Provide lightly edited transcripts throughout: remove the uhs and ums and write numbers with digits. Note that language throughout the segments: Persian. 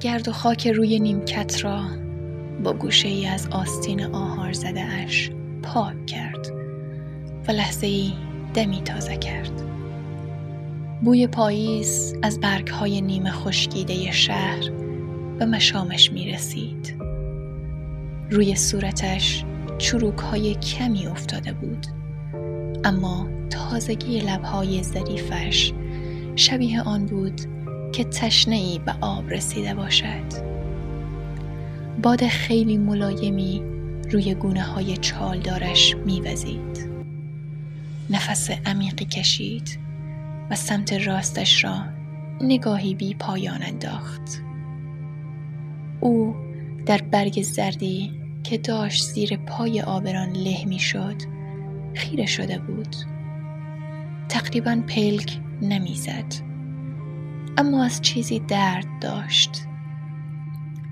گرد و خاک روی نیمکت را با گوشه ای از آستین آهار زده اش پاک کرد و لحظه ای دمی تازه کرد. بوی پاییز از برگ‌های نیمه خشکیده شهر به مشامش می رسید. روی صورتش چروک‌های کمی افتاده بود، اما تازگی لب‌های ظریفش شبیه آن بود که تشنه‌ای به آب رسیده باشد. باد خیلی ملایمی روی گونه‌های چالدارش می‌وزید. نفس عمیقی کشید و سمت راستش را نگاهی بی پایان انداخت. او در برگ زردی که داشت زیر پای آبران له می‌شد خیره شده بود. تقریباً پلک نمی‌زد، اما از چیزی درد داشت.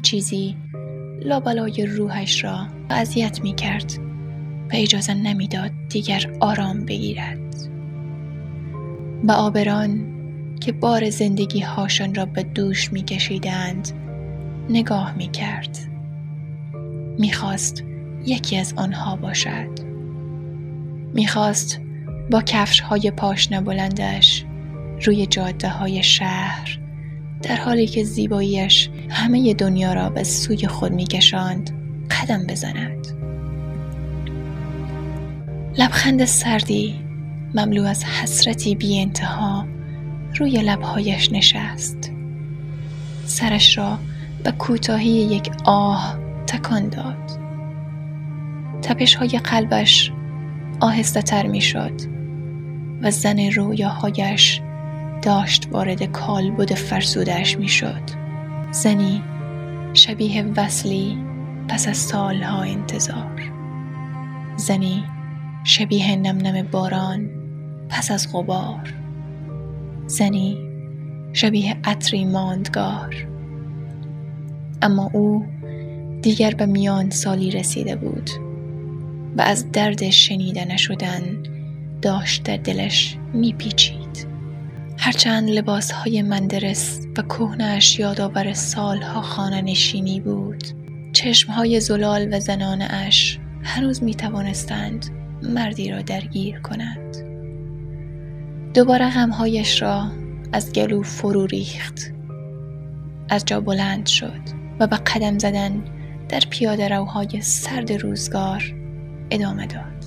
چیزی لابلای روحش را اذیت می‌کرد و اجازه نمی‌داد دیگر آرام بگیرد. به آبران که بار زندگی هاشان را به دوش می‌کشیدند نگاه می‌کرد. می‌خواست یکی از آنها باشد. می‌خواست با کفش‌های پاشنه بلندش روی جاده‌های شهر، در حالی که زیباییش همه دنیا را به سوی خود می‌کشاند، قدم بزند. لبخند سردی مملو از حسرتی بی انتها روی لب‌هایش نشست. سرش را به کوتاهی یک آه تکان داد. تپش‌های قلبش آهسته تر می‌شد و زن رویاهایش داشت وارد کالبد فرسودش می‌شد. زنی شبیه وصلی پس از سالها انتظار. زنی شبیه نمنم باران پس از غبار. زنی شبیه عطری ماندگار. اما او دیگر به میان سالی رسیده بود و از درد شنیده نشدن داشت در دلش میپیچید. هرچند لباسهای مندرس و کهنه‌اش یادآور سالها خانه نشینی بود، چشمهای زلال و زنانه اش هنوز میتوانستند مردی را درگیر کنند. دوباره غمهایش را از گلو فرو ریخت. از جا بلند شد و به قدم زدن در پیاده روهای سرد روزگار ادامه داد.